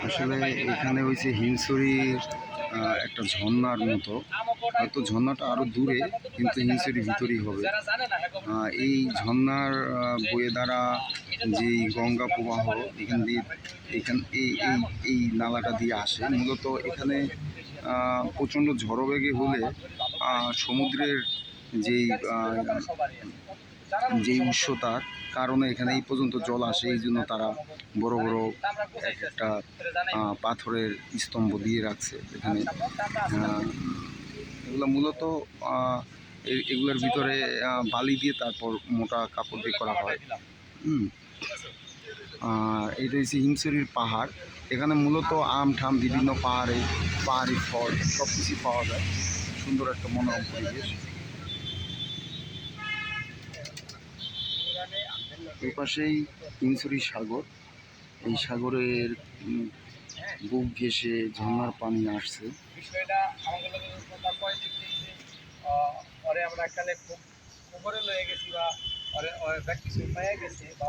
আসলে এখানে হয়েছে হিমছড়ির একটা ঝর্ণার মতো, হয়তো ঝর্ণাটা আরও দূরে কিন্তু হিমছড়ির ভিতরেই হবে। এই ঝর্ণার বয়ে দ্বারা যেই গঙ্গা প্রবাহ এখান দিয়ে এই নালাটা দিয়ে আসে। মূলত এখানে প্রচণ্ড ঝড়ো বেগে হলে সমুদ্রের যেই উৎসতার কারণে এখানে এই পর্যন্ত জল আসে। এই জন্য তারা বড় বড় একটা পাথরের স্তম্ভ দিয়ে রাখছে এখানে। এগুলো মূলত এগুলোর ভিতরে বালি দিয়ে তারপর মোটা কাপড় দিয়ে করা হয়। আর এটা হচ্ছে হিমছড়ির পাহাড়। এখানে মূলত আম ঠাম বিভিন্ন পাহাড়ি ফল সব কিছুই পাওয়া যায়। সুন্দর একটা মনোরম পরিবেশ। এই পাশেই হিমছড়ি সাগর। এই সাগরের বুক ঘেঁষে ঝর্ণার পানি আসছে। বিষয়টা আমাদের আমরা এখানে খুব উপরে লয়ে গেছি বা ব্যক্তি পাইয়া গেছে বা